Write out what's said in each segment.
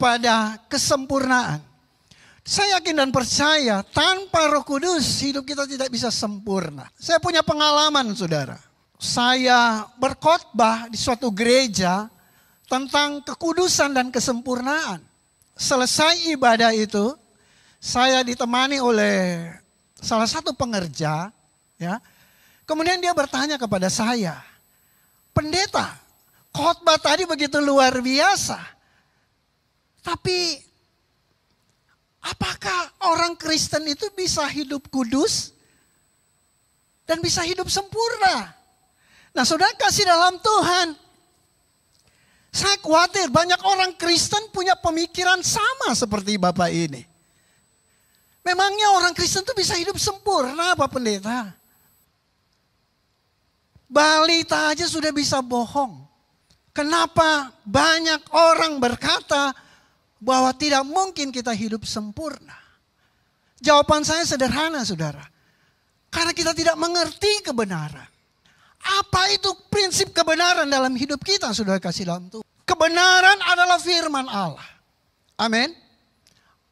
kepada kesempurnaan. Saya yakin dan percaya tanpa Roh Kudus hidup kita tidak bisa sempurna. Saya punya pengalaman, saudara. Saya berkhotbah di suatu gereja tentang kekudusan dan kesempurnaan. Selesai ibadah itu, saya ditemani oleh salah satu pengerja, ya. Kemudian dia bertanya kepada saya, "Pendeta, khotbah tadi begitu luar biasa. Tapi apakah orang Kristen itu bisa hidup kudus dan bisa hidup sempurna?" Nah, saudara kasih dalam Tuhan, saya khawatir banyak orang Kristen punya pemikiran sama seperti Bapak ini. Memangnya orang Kristen itu bisa hidup sempurna apa pendeta? Balita aja sudah bisa bohong. Kenapa banyak orang berkata bahwa tidak mungkin kita hidup sempurna? Jawaban saya sederhana, saudara. Karena kita tidak mengerti kebenaran. Apa itu prinsip kebenaran dalam hidup kita, saudara kasih dalam Tuhan? Kebenaran adalah firman Allah. Amin.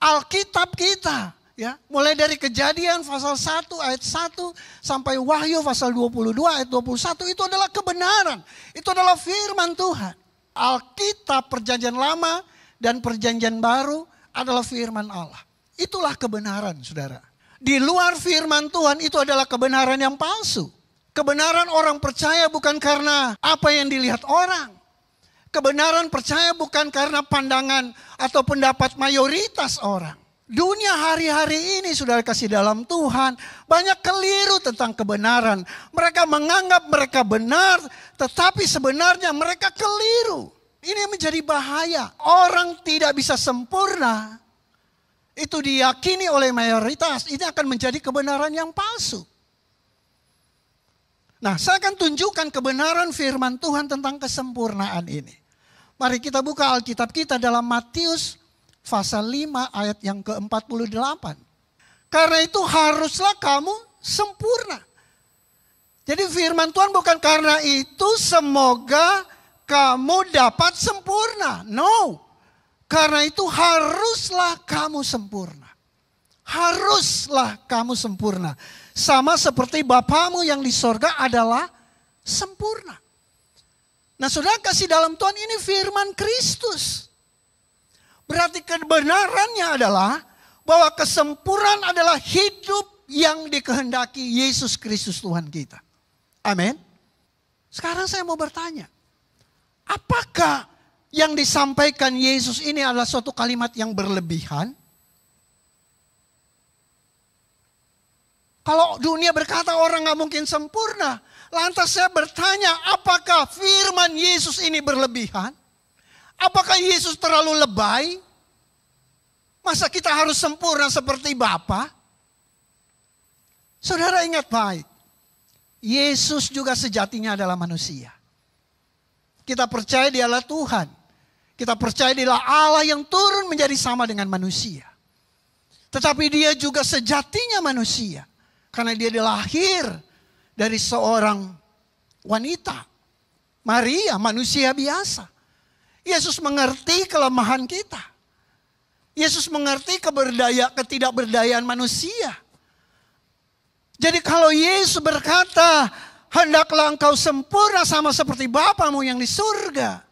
Alkitab kita, ya, mulai dari Kejadian pasal 1 ayat 1 sampai Wahyu pasal 22 ayat 21, itu adalah kebenaran. Itu adalah firman Tuhan. Alkitab Perjanjian Lama dan Perjanjian Baru adalah firman Allah. Itulah kebenaran, saudara. Di luar firman Tuhan itu adalah kebenaran yang palsu. Kebenaran orang percaya bukan karena apa yang dilihat orang. Kebenaran percaya bukan karena pandangan atau pendapat mayoritas orang. Dunia hari-hari ini, saudara kasih dalam Tuhan, banyak keliru tentang kebenaran. Mereka menganggap mereka benar, tetapi sebenarnya mereka keliru. Ini yang menjadi bahaya. Orang tidak bisa sempurna, itu diyakini oleh mayoritas, ini akan menjadi kebenaran yang palsu. Nah, saya akan tunjukkan kebenaran firman Tuhan tentang kesempurnaan ini. Mari kita buka Alkitab kita dalam Matius pasal 5 ayat yang ke-48. Karena itu haruslah kamu sempurna. Jadi firman Tuhan bukan karena itu semoga kamu dapat sempurna. No. Karena itu haruslah kamu sempurna. Haruslah kamu sempurna. Sama seperti Bapamu yang di sorga adalah sempurna. Nah, saudara kasih dalam Tuhan, ini firman Kristus. Berarti kebenarannya adalah bahwa kesempurnaan adalah hidup yang dikehendaki Yesus Kristus Tuhan kita. Amin. Sekarang saya mau bertanya, apakah yang disampaikan Yesus ini adalah suatu kalimat yang berlebihan? Kalau dunia berkata orang gak mungkin sempurna, lantas saya bertanya, apakah firman Yesus ini berlebihan? Apakah Yesus terlalu lebay? Masa kita harus sempurna seperti Bapa? Saudara ingat baik, Yesus juga sejatinya adalah manusia. Kita percaya Dia adalah Tuhan. Kita percaya Dia adalah Allah yang turun menjadi sama dengan manusia. Tetapi Dia juga sejatinya manusia. Karena Dia dilahir dari seorang wanita. Maria, manusia biasa. Yesus mengerti kelemahan kita. Yesus mengerti ketidakberdayaan manusia. Jadi kalau Yesus berkata, hendaklah engkau sempurna sama seperti Bapamu yang di surga.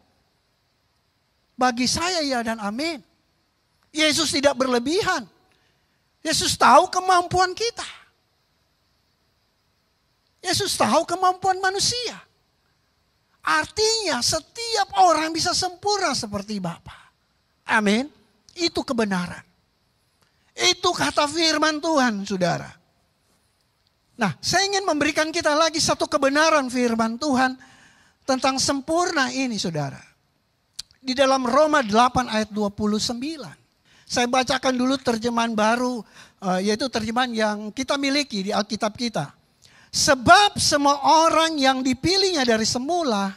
Bagi saya ya dan amin. Yesus tidak berlebihan. Yesus tahu kemampuan kita. Yesus tahu kemampuan manusia. Artinya setiap orang bisa sempurna seperti Bapa. Amin. Itu kebenaran. Itu kata firman Tuhan, saudara. Nah, saya ingin memberikan kita lagi satu kebenaran firman Tuhan tentang sempurna ini, saudara. Di dalam Roma 8 ayat 29. Saya bacakan dulu terjemahan baru, yaitu terjemahan yang kita miliki di Alkitab kita. Sebab semua orang yang dipilihnya dari semula,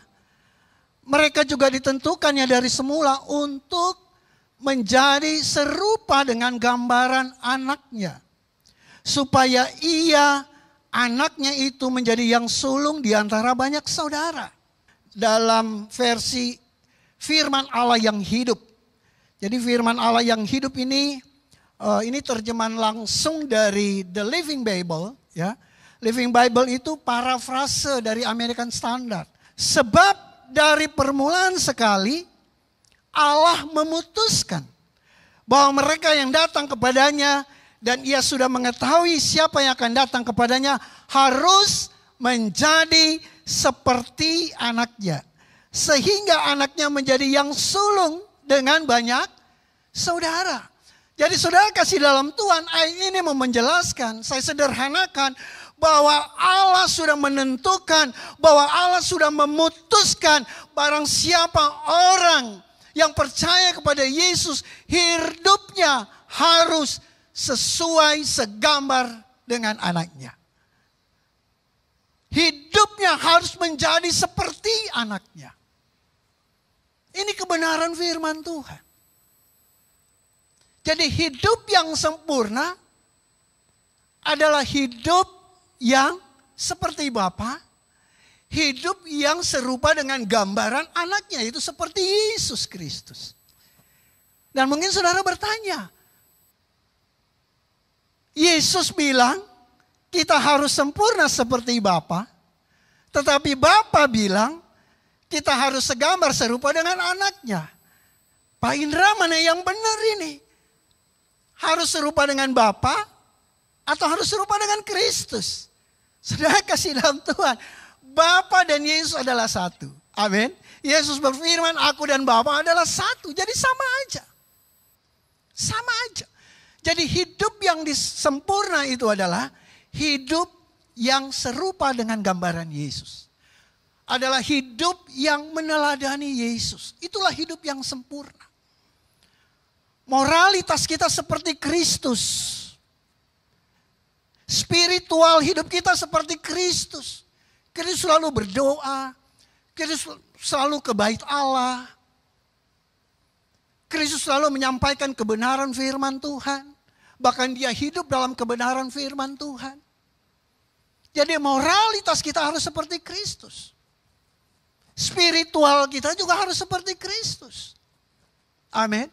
mereka juga ditentukannya dari semula untuk menjadi serupa dengan gambaran anaknya. Supaya anaknya itu menjadi yang sulung di antara banyak saudara. Dalam versi firman Allah yang hidup. Jadi firman Allah yang hidup ini terjemahan langsung dari The Living Bible. Ya. Living Bible itu parafrase dari American Standard. Sebab dari permulaan sekali Allah memutuskan bahwa mereka yang datang kepadanya dan ia sudah mengetahui siapa yang akan datang kepadanya harus menjadi seperti anaknya. Sehingga anaknya menjadi yang sulung dengan banyak saudara. Jadi saudara kasih dalam Tuhan, ayat ini mau menjelaskan, saya sederhanakan bahwa Allah sudah menentukan, bahwa Allah sudah memutuskan barang siapa orang yang percaya kepada Yesus, hidupnya harus sesuai segambar dengan anaknya. Hidupnya harus menjadi seperti anaknya. Ini kebenaran firman Tuhan. Jadi hidup yang sempurna adalah hidup yang seperti Bapa, hidup yang serupa dengan gambaran anaknya, itu seperti Yesus Kristus. Dan mungkin saudara bertanya, Yesus bilang kita harus sempurna seperti Bapa, tetapi Bapa bilang kita harus segambar serupa dengan anaknya. Pak Indra, mana yang benar ini? Harus serupa dengan Bapa atau harus serupa dengan Kristus? Saudara kasih dalam Tuhan, Bapa dan Yesus adalah satu. Amin. Yesus berfirman, aku dan Bapa adalah satu. Jadi sama aja. Sama aja. Jadi hidup yang sempurna itu adalah hidup yang serupa dengan gambaran Yesus. Adalah hidup yang meneladani Yesus. Itulah hidup yang sempurna. Moralitas kita seperti Kristus. Spiritual hidup kita seperti Kristus. Kristus selalu berdoa. Kristus selalu ke bait Allah. Kristus selalu menyampaikan kebenaran firman Tuhan. Bahkan dia hidup dalam kebenaran firman Tuhan. Jadi moralitas kita harus seperti Kristus. Spiritual kita juga harus seperti Kristus. Amin.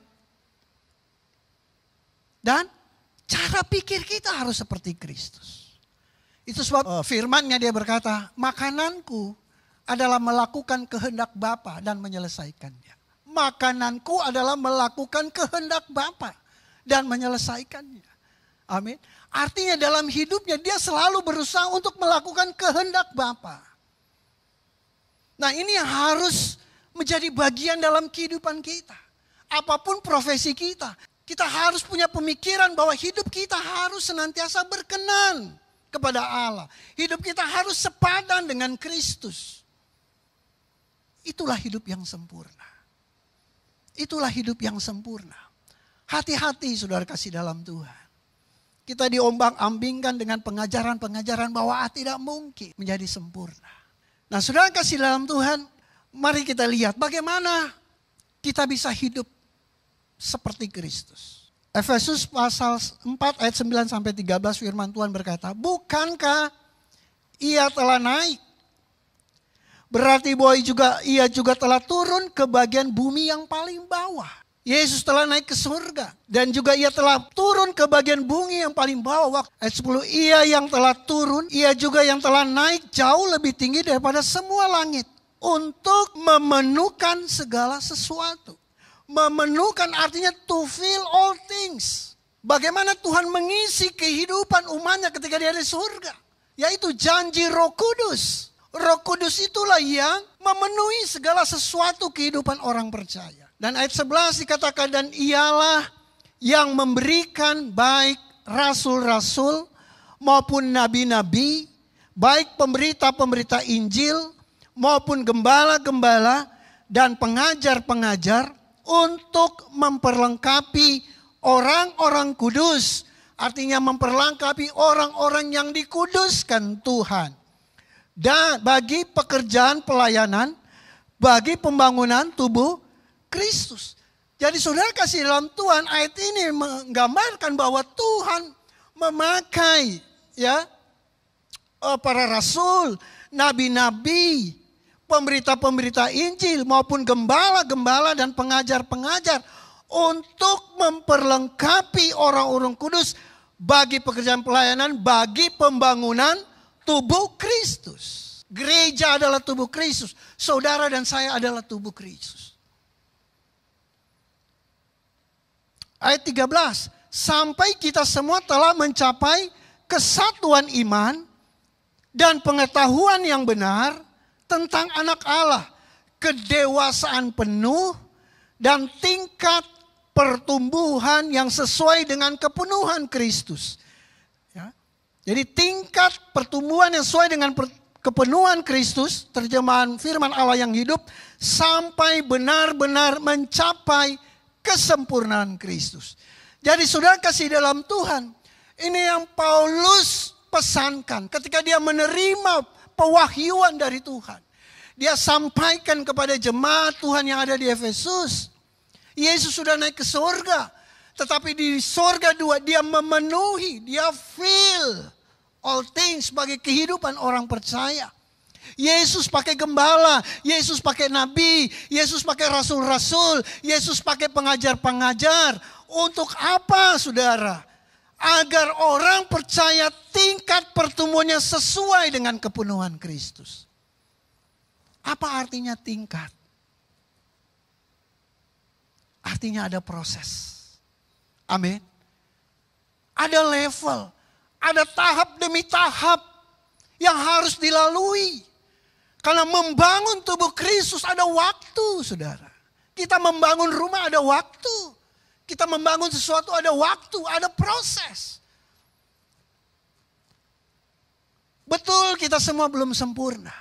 Dan cara pikir kita harus seperti Kristus. Itu sebab firman-Nya dia berkata, makananku adalah melakukan kehendak Bapa dan menyelesaikannya. Makananku adalah melakukan kehendak Bapa dan menyelesaikannya. Amin. Artinya dalam hidupnya dia selalu berusaha untuk melakukan kehendak Bapa. Nah, ini yang harus menjadi bagian dalam kehidupan kita. Apapun profesi kita, kita harus punya pemikiran bahwa hidup kita harus senantiasa berkenan kepada Allah. Hidup kita harus sepadan dengan Kristus. Itulah hidup yang sempurna. Itulah hidup yang sempurna. Hati-hati saudara kasih dalam Tuhan. Kita diombang-ambingkan dengan pengajaran-pengajaran bahwa tidak mungkin menjadi sempurna. Nah saudara kasih dalam Tuhan, mari kita lihat bagaimana kita bisa hidup seperti Kristus. Efesus pasal 4 ayat 9 sampai 13 firman Tuhan berkata, bukankah ia telah naik? Berarti bahwa ia juga telah turun ke bagian bumi yang paling bawah. Yesus telah naik ke surga. Dan juga ia telah turun ke bagian bumi yang paling bawah. Ayat 10, ia yang telah turun, ia juga yang telah naik jauh lebih tinggi daripada semua langit. Untuk memenuhkan segala sesuatu. Memenuhkan artinya to fill all things. Bagaimana Tuhan mengisi kehidupan umatnya ketika dia di surga. Yaitu janji Roh Kudus. Roh Kudus itulah yang memenuhi segala sesuatu kehidupan orang percaya. Dan ayat 11 dikatakan, dan ialah yang memberikan baik rasul-rasul maupun nabi-nabi, baik pemberita-pemberita Injil maupun gembala-gembala dan pengajar-pengajar untuk memperlengkapi orang-orang kudus. Artinya memperlengkapi orang-orang yang dikuduskan Tuhan. Dan bagi pekerjaan pelayanan, bagi pembangunan tubuh Kristus. Jadi saudara kasih dalam Tuhan, ayat ini menggambarkan bahwa Tuhan memakai para rasul, nabi-nabi, pemberita-pemberita Injil maupun gembala-gembala dan pengajar-pengajar untuk memperlengkapi orang-orang kudus bagi pekerjaan pelayanan, bagi pembangunan tubuh Kristus. Gereja adalah tubuh Kristus. Saudara dan saya adalah tubuh Kristus. Ayat 13. Sampai kita semua telah mencapai kesatuan iman dan pengetahuan yang benar tentang anak Allah. Kedewasaan penuh dan tingkat pertumbuhan yang sesuai dengan kepenuhan Kristus. Ya. Jadi tingkat pertumbuhan yang sesuai dengan kepenuhan Kristus, terjemahan firman Allah yang hidup, sampai benar-benar mencapai kesempurnaan Kristus. Jadi saudara kasih dalam Tuhan, ini yang Paulus pesankan ketika dia menerima pewahyuan dari Tuhan. Dia sampaikan kepada jemaat Tuhan yang ada di Efesus. Yesus sudah naik ke surga. Tetapi di surga dua dia memenuhi, dia fill all things sebagai kehidupan orang percaya. Yesus pakai gembala, Yesus pakai nabi, Yesus pakai rasul-rasul, Yesus pakai pengajar-pengajar. Untuk apa saudara? Agar orang percaya tingkat pertumbuhannya sesuai dengan kepenuhan Kristus. Apa artinya tingkat? Artinya ada proses. Amin. Ada level, ada tahap demi tahap yang harus dilalui. Karena membangun tubuh Kristus ada waktu, saudara. Kita membangun rumah ada waktu. Kita membangun sesuatu ada waktu, ada proses. Betul kita semua belum sempurna.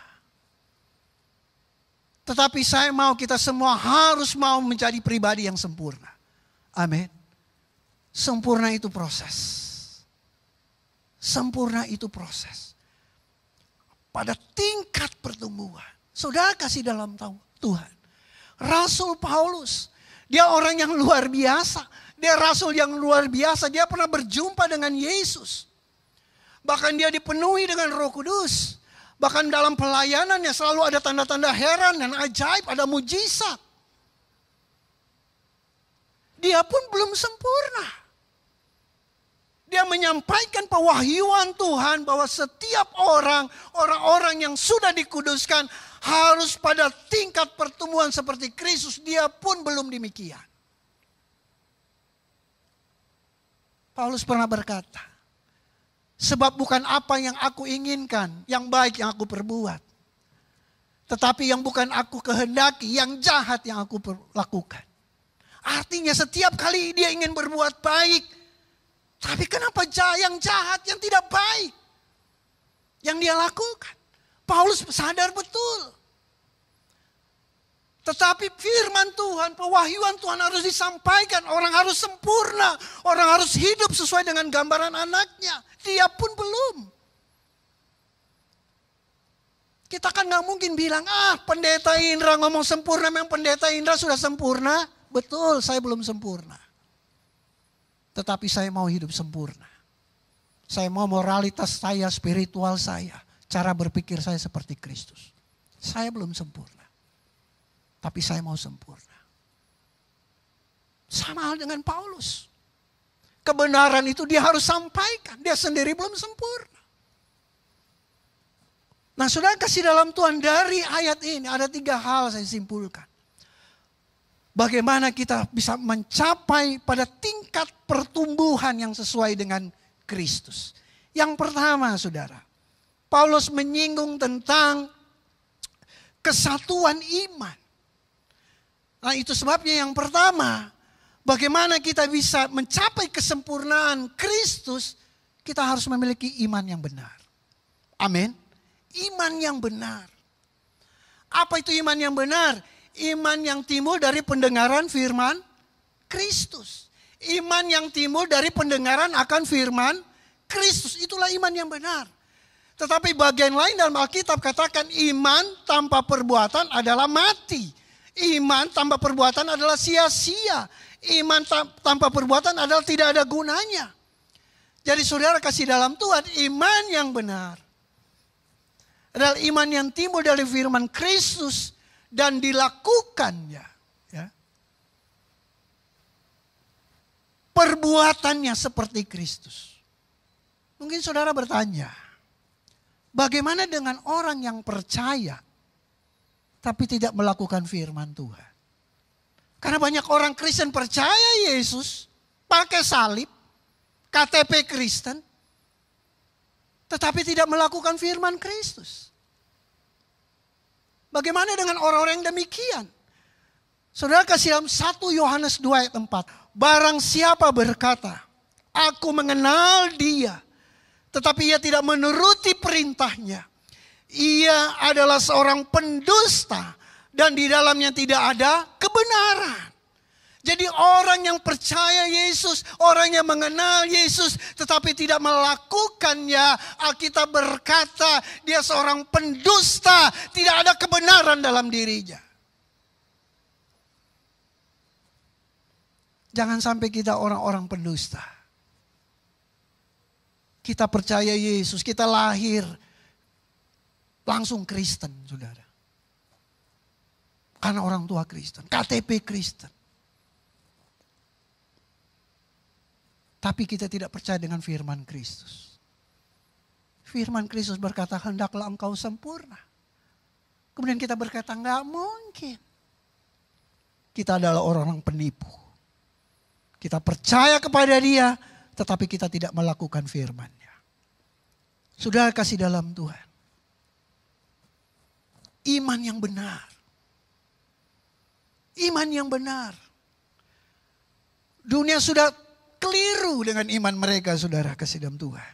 Tetapi saya mau kita semua harus mau menjadi pribadi yang sempurna. Amin. Sempurna itu proses. Sempurna itu proses. Pada tingkat pertumbuhan. Saudara kasih dalam Tuhan. Rasul Paulus. Dia orang yang luar biasa. Dia rasul yang luar biasa. Dia pernah berjumpa dengan Yesus. Bahkan dia dipenuhi dengan Roh Kudus. Bahkan dalam pelayanannya selalu ada tanda-tanda heran dan ajaib, ada mujizat. Dia pun belum sempurna. Dia menyampaikan pewahyuan Tuhan bahwa setiap orang-orang yang sudah dikuduskan harus pada tingkat pertumbuhan seperti Kristus. Dia pun belum demikian. Paulus pernah berkata, sebab bukan apa yang aku inginkan, yang baik yang aku perbuat. Tetapi yang bukan aku kehendaki, yang jahat yang aku lakukan. Artinya setiap kali dia ingin berbuat baik. Tapi kenapa yang jahat, yang tidak baik yang dia lakukan? Paulus sadar betul. Tetapi firman Tuhan, pewahyuan Tuhan harus disampaikan. Orang harus sempurna. Orang harus hidup sesuai dengan gambaran anaknya. Dia pun belum. Kita kan gak mungkin bilang, pendeta Indra ngomong sempurna, memang pendeta Indra sudah sempurna. Betul, saya belum sempurna. Tetapi saya mau hidup sempurna. Saya mau moralitas saya, spiritual saya, cara berpikir saya seperti Kristus. Saya belum sempurna. Tapi saya mau sempurna. Sama hal dengan Paulus. Kebenaran itu dia harus sampaikan. Dia sendiri belum sempurna. Nah, saudara kasih dalam Tuhan, dari ayat ini ada 3 hal saya simpulkan. Bagaimana kita bisa mencapai pada tingkat pertumbuhan yang sesuai dengan Kristus. Yang pertama saudara, Paulus menyinggung tentang kesatuan iman. Nah, itu sebabnya yang pertama, bagaimana kita bisa mencapai kesempurnaan Kristus, kita harus memiliki iman yang benar. Amin. Iman yang benar. Apa itu iman yang benar? Iman yang timbul dari pendengaran firman Kristus. Iman yang timbul dari pendengaran akan firman Kristus. Itulah iman yang benar. Tetapi bagian lain dalam Alkitab katakan iman tanpa perbuatan adalah mati. Iman tanpa perbuatan adalah sia-sia. Iman tanpa perbuatan adalah tidak ada gunanya. Jadi saudara kasih dalam Tuhan, iman yang benar adalah iman yang timbul dari firman Kristus dan dilakukannya. Ya. perbuatannya seperti Kristus. Mungkin saudara bertanya, bagaimana dengan orang yang percaya tapi tidak melakukan firman Tuhan? Karena banyak orang Kristen percaya Yesus, pakai salib, KTP Kristen, tetapi tidak melakukan firman Kristus. Bagaimana dengan orang-orang yang demikian? Saudara kasih dalam 1 Yohanes 2 ayat 4. Barang siapa berkata, aku mengenal dia, tetapi ia tidak menuruti perintahnya, ia adalah seorang pendusta dan di dalamnya tidak ada kebenaran. Jadi orang yang percaya Yesus, orang yang mengenal Yesus tetapi tidak melakukannya, Alkitab berkata dia seorang pendusta, tidak ada kebenaran dalam dirinya. Jangan sampai kita orang-orang pendusta. Kita percaya Yesus, kita lahir langsung Kristen, saudara. Karena orang tua Kristen, KTP Kristen. Tapi kita tidak percaya dengan firman Kristus. Firman Kristus berkata, hendaklah engkau sempurna. Kemudian kita berkata, enggak mungkin. Kita adalah orang-orang penipu. Kita percaya kepada dia, tetapi kita tidak melakukan firman-Nya. Saudara kasih dalam Tuhan. Iman yang benar. Iman yang benar. Dunia sudah keliru dengan iman mereka, saudara kasih dalam Tuhan.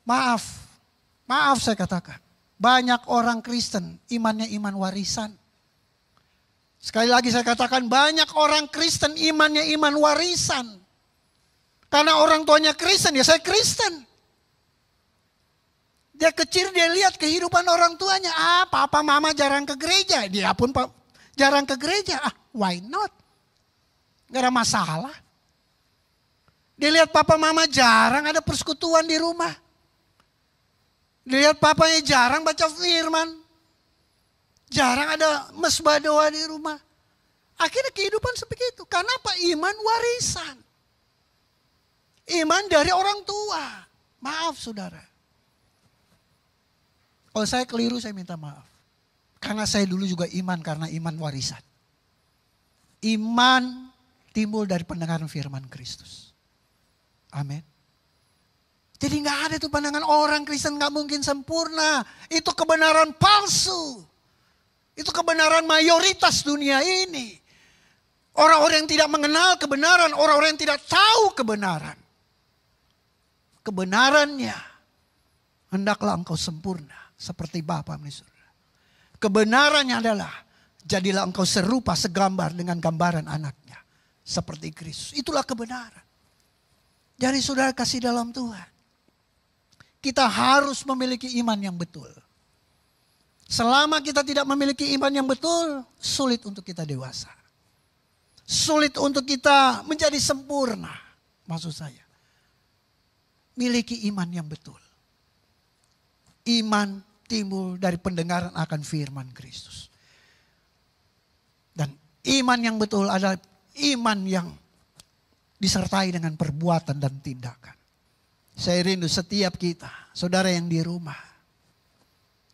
Maaf saya katakan. Banyak orang Kristen imannya iman warisan. Sekali lagi saya katakan banyak orang Kristen imannya iman warisan. Karena orang tuanya Kristen, ya saya Kristen. Dia kecil dia lihat kehidupan orang tuanya. Papa mama jarang ke gereja. Dia pun jarang ke gereja. Why not? Gak ada masalah. Dia lihat papa mama jarang ada persekutuan di rumah. Dia lihat papanya jarang baca firman. Jarang ada mesbah doa di rumah. Akhirnya kehidupan seperti itu. Karena apa? Iman warisan. Iman dari orang tua. Maaf saudara. Kalau saya keliru saya minta maaf. Karena saya dulu juga iman karena iman warisan. Iman timbul dari pendengaran firman Kristus. Amin. Jadi gak ada tuh pandangan orang Kristen gak mungkin sempurna. Itu kebenaran palsu. Itu kebenaran mayoritas dunia ini. Orang-orang yang tidak mengenal kebenaran, orang-orang yang tidak tahu kebenaran. Kebenarannya, hendaklah engkau sempurna seperti Bapa di surga. Kebenarannya adalah, jadilah engkau serupa segambar dengan gambaran anaknya. Seperti Kristus. Itulah kebenaran. Jadi saudara kasih dalam Tuhan. Kita harus memiliki iman yang betul. Selama kita tidak memiliki iman yang betul, sulit untuk kita dewasa. Sulit untuk kita menjadi sempurna. Maksud saya, miliki iman yang betul. Iman timbul dari pendengaran akan firman Kristus. Dan iman yang betul adalah iman yang disertai dengan perbuatan dan tindakan. Saya rindu setiap kita, saudara yang di rumah,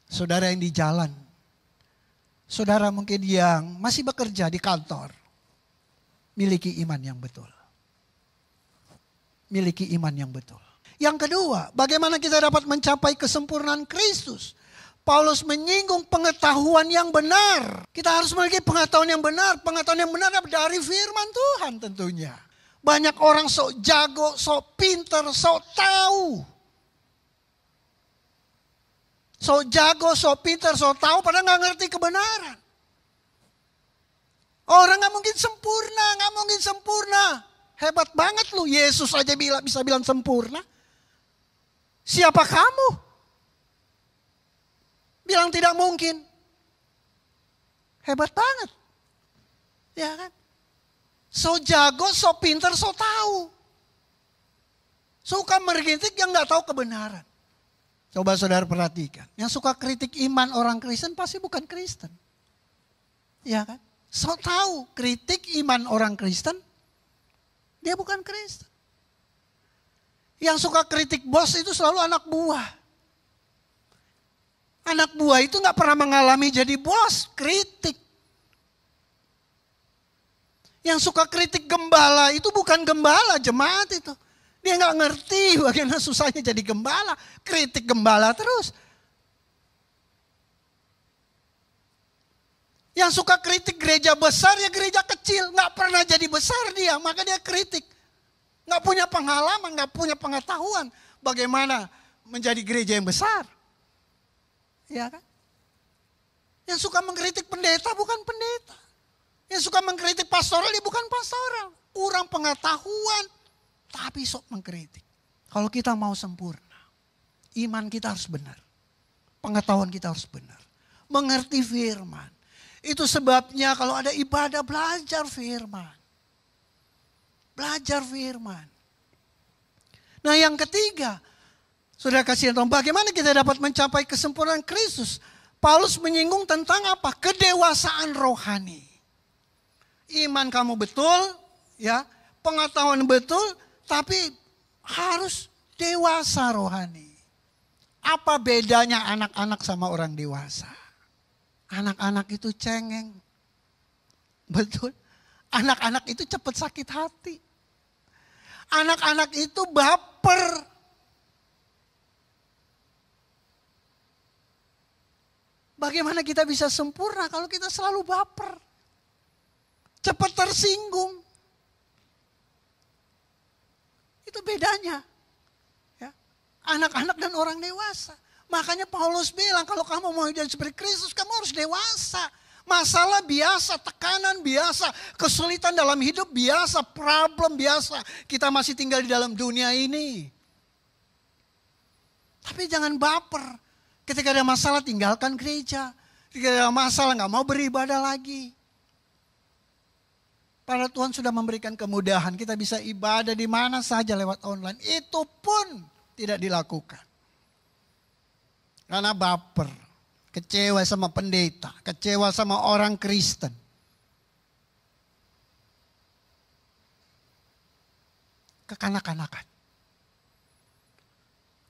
saudara yang di jalan, saudara mungkin yang masih bekerja di kantor, miliki iman yang betul. Miliki iman yang betul. Yang kedua, bagaimana kita dapat mencapai kesempurnaan Kristus? Paulus menyinggung pengetahuan yang benar. Kita harus memiliki pengetahuan yang benar. Pengetahuan yang benar dari firman Tuhan tentunya. Banyak orang sok jago, sok pinter, sok tahu. Sok jago, sok pinter, sok tahu padahal gak ngerti kebenaran. Orang gak mungkin sempurna, gak mungkin sempurna. Hebat banget lu, Yesus aja bisa bilang sempurna. Siapa kamu? Bilang tidak mungkin. Hebat banget. Ya kan? So jago, so pinter, so tahu. Suka mengkritik yang gak tahu kebenaran. Coba saudara perhatikan. Yang suka kritik iman orang Kristen pasti bukan Kristen. Ya kan? So tahu kritik iman orang Kristen Dia bukan Kristen. Yang suka kritik bos itu selalu anak buah. Anak buah itu gak pernah mengalami jadi bos, kritik. Yang suka kritik gembala itu bukan gembala, jemaat itu. Dia gak ngerti bagaimana susahnya jadi gembala. Kritik gembala terus. Yang suka kritik gereja besar ya gereja kecil. Gak pernah jadi besar dia, maka dia kritik. Gak punya pengalaman, gak punya pengetahuan bagaimana menjadi gereja yang besar. Ya kan? Yang suka mengkritik pendeta bukan pendeta. Yang suka mengkritik pastoral dia bukan pastoral. Kurang pengetahuan, tapi sok mengkritik. Kalau kita mau sempurna, iman kita harus benar. Pengetahuan kita harus benar. Mengerti firman. Itu sebabnya kalau ada ibadah belajar firman. Belajar firman. Nah yang ketiga, saudara kasih tahu bagaimana kita dapat mencapai kesempurnaan Kristus. Paulus menyinggung tentang apa? Kedewasaan rohani. Iman kamu betul, ya, pengetahuan betul, tapi harus dewasa rohani. Apa bedanya anak-anak sama orang dewasa? Anak-anak itu cengeng. Betul. Anak-anak itu cepat sakit hati. Anak-anak itu baper. Bagaimana kita bisa sempurna kalau kita selalu baper? Cepat tersinggung. Itu bedanya. Ya. Anak-anak dan orang dewasa. Makanya Paulus bilang kalau kamu mau jadi seperti Kristus kamu harus dewasa. Masalah biasa, tekanan biasa, kesulitan dalam hidup biasa, problem biasa. Kita masih tinggal di dalam dunia ini. Tapi jangan baper. Ketika ada masalah tinggalkan gereja. Ketika ada masalah gak mau beribadah lagi. Padahal Tuhan sudah memberikan kemudahan. Kita bisa ibadah di mana saja lewat online. Itu pun tidak dilakukan. Karena baper. Kecewa sama pendeta. Kecewa sama orang Kristen. Kekanak-kanakan.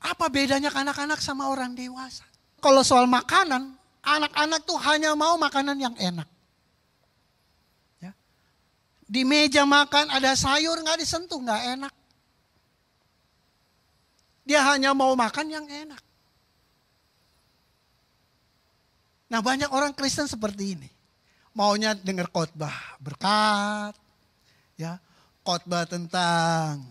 Apa bedanya kanak-kanak sama orang dewasa? Kalau soal makanan, anak-anak tuh hanya mau makanan yang enak. Ya. Di meja makan ada sayur gak disentuh, gak enak. Dia hanya mau makan yang enak. Nah banyak orang Kristen seperti ini. Maunya dengar khotbah berkat, ya, khotbah tentang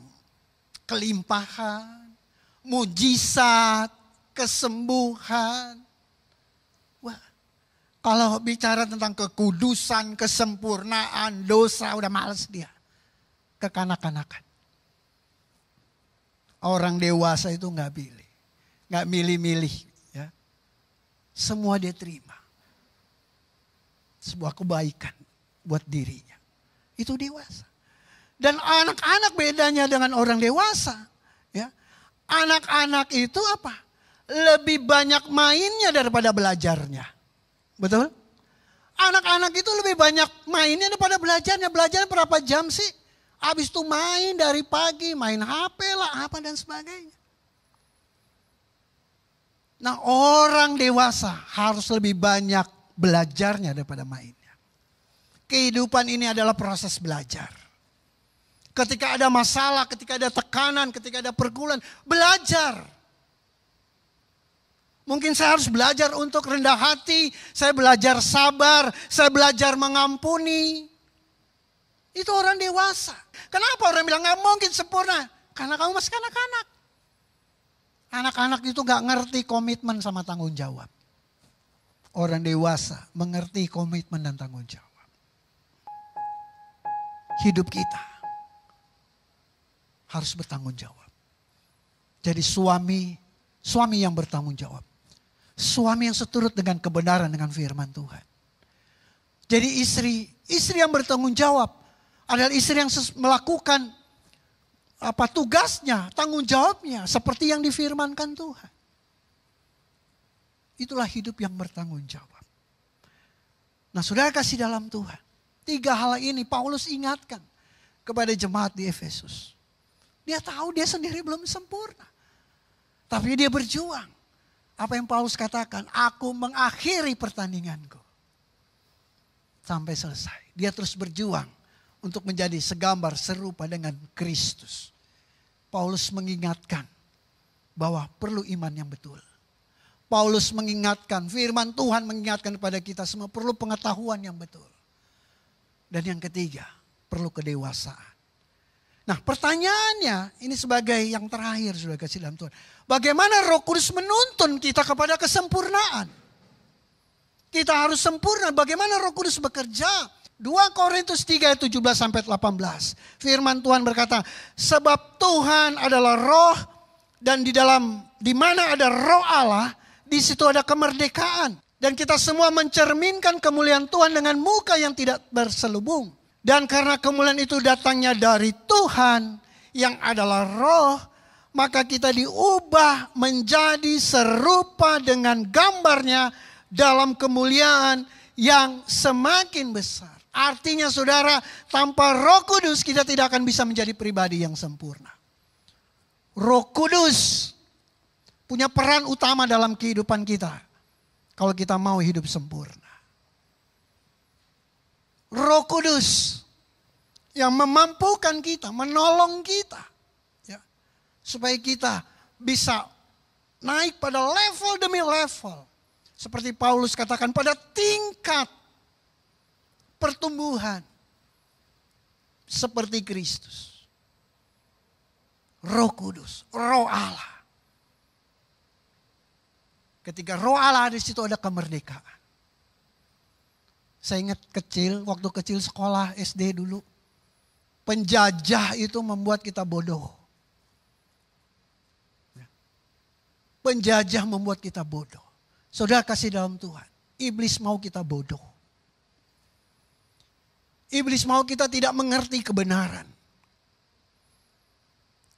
kelimpahan, mujizat, kesembuhan. Wah, kalau bicara tentang kekudusan, kesempurnaan, dosa, udah males dia. Kekanak-kanakan. Orang dewasa itu gak pilih. Gak milih-milih. Ya. Semua dia terima. Sebuah kebaikan buat dirinya. Itu dewasa. Dan anak-anak bedanya dengan orang dewasa. Ya. Anak-anak itu apa? Lebih banyak mainnya daripada belajarnya. Betul? Anak-anak itu lebih banyak mainnya daripada belajarnya. Belajarnya berapa jam sih? Habis itu main dari pagi, main HP lah, apa dan sebagainya. Nah orang dewasa harus lebih banyak belajarnya daripada mainnya. Kehidupan ini adalah proses belajar. Ketika ada masalah, ketika ada tekanan, ketika ada pergumulan, belajar. Mungkin saya harus belajar untuk rendah hati, saya belajar sabar, saya belajar mengampuni. Itu orang dewasa. Kenapa orang bilang gak mungkin sempurna? Karena kamu masih kanak-kanak. Anak-anak itu gak ngerti komitmen sama tanggung jawab. Orang dewasa mengerti komitmen dan tanggung jawab. Hidup kita harus bertanggung jawab. Jadi suami yang bertanggung jawab. Suami yang seturut dengan kebenaran dengan firman Tuhan. Jadi istri yang bertanggung jawab adalah istri yang melakukan tugasnya, tanggung jawabnya seperti yang difirmankan Tuhan. Itulah hidup yang bertanggung jawab. Nah saudara kasih dalam Tuhan. 3 hal ini Paulus ingatkan. kepada jemaat di Efesus. Dia tahu dia sendiri belum sempurna. Tapi dia berjuang. Apa yang Paulus katakan, aku mengakhiri pertandinganku. Sampai selesai. Dia terus berjuang untuk menjadi segambar serupa dengan Kristus. Paulus mengingatkan bahwa perlu iman yang betul. Paulus mengingatkan, firman Tuhan mengingatkan kepada kita semua perlu pengetahuan yang betul. Dan yang ketiga, perlu kedewasaan. Nah, pertanyaannya ini sebagai yang terakhir sudah kasih dalam Tuhan. Bagaimana Roh Kudus menuntun kita kepada kesempurnaan? Kita harus sempurna. Bagaimana Roh Kudus bekerja? 2 Korintus 3 ayat 17 sampai 18. Firman Tuhan berkata, sebab Tuhan adalah roh dan di mana ada roh Allah, di situ ada kemerdekaan. Dan kita semua mencerminkan kemuliaan Tuhan dengan muka yang tidak berselubung. Dan karena kemuliaan itu datangnya dari Tuhan yang adalah roh, maka kita diubah menjadi serupa dengan gambarnya dalam kemuliaan yang semakin besar. Artinya saudara, tanpa Roh Kudus kita tidak akan bisa menjadi pribadi yang sempurna. Roh Kudus punya peran utama dalam kehidupan kita. Kalau kita mau hidup sempurna. Roh Kudus yang memampukan kita, menolong kita. Ya, supaya kita bisa naik pada level demi level. Seperti Paulus katakan pada tingkat pertumbuhan. Seperti Kristus. Roh Kudus, Roh Allah. Ketika Roh Allah di situ ada kemerdekaan. Saya ingat waktu kecil sekolah SD dulu. Penjajah itu membuat kita bodoh. Penjajah membuat kita bodoh. Saudara kasih dalam Tuhan. Iblis mau kita bodoh. Iblis mau kita tidak mengerti kebenaran.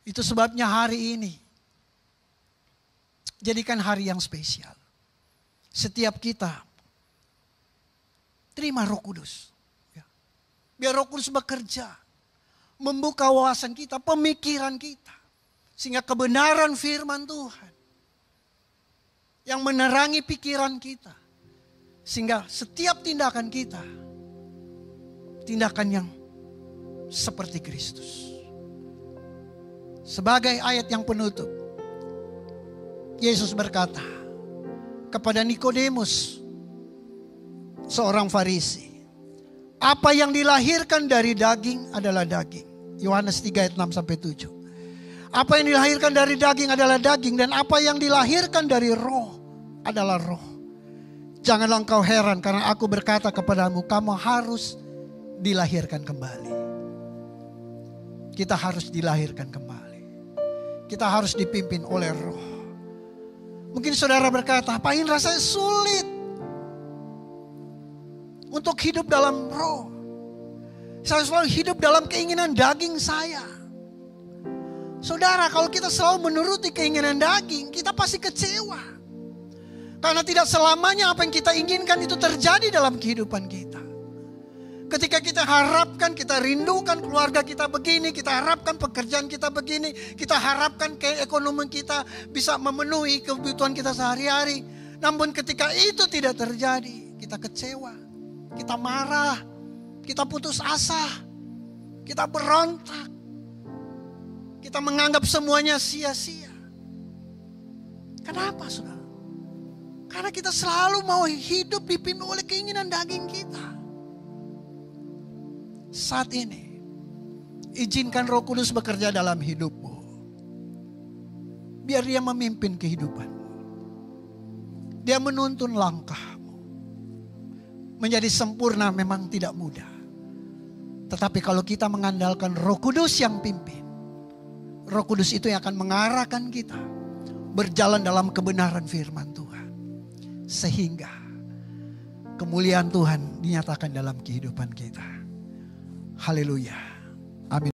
Itu sebabnya hari ini. Jadikan hari yang spesial. Setiap kita terima Roh Kudus. Biar Roh Kudus bekerja. Membuka wawasan kita, pemikiran kita. Sehingga kebenaran firman Tuhan. Yang menerangi pikiran kita. Sehingga setiap tindakan kita. Tindakan yang seperti Kristus. Sebagai ayat yang penutup. Yesus berkata kepada Nikodemus, seorang Farisi, apa yang dilahirkan dari daging adalah daging. Yohanes 3 ayat 6 sampai 7. Apa yang dilahirkan dari daging adalah daging, dan apa yang dilahirkan dari roh adalah roh. Janganlah engkau heran karena aku berkata kepadamu, kamu harus dilahirkan kembali. Kita harus dilahirkan kembali. Kita harus dipimpin oleh roh. Mungkin saudara berkata, Pak Indra, saya sulit untuk hidup dalam roh. Saya selalu hidup dalam keinginan daging saya. Saudara, kalau kita selalu menuruti keinginan daging, kita pasti kecewa. Karena tidak selamanya apa yang kita inginkan itu terjadi dalam kehidupan kita. Ketika kita harapkan, kita rindukan keluarga kita begini, kita harapkan pekerjaan kita begini, kita harapkan keekonomian kita bisa memenuhi kebutuhan kita sehari-hari. Namun ketika itu tidak terjadi, kita kecewa, kita marah, kita putus asa, kita berontak, kita menganggap semuanya sia-sia. Kenapa, saudara? Karena kita selalu mau hidup dipimpin oleh keinginan daging kita. Saat ini, izinkan Roh Kudus bekerja dalam hidupmu. Biar dia memimpin kehidupanmu. Dia menuntun langkahmu. Menjadi sempurna memang tidak mudah. Tetapi kalau kita mengandalkan Roh Kudus yang pimpin, Roh Kudus itu yang akan mengarahkan kita berjalan dalam kebenaran firman Tuhan. Sehingga kemuliaan Tuhan dinyatakan dalam kehidupan kita. Haleluya.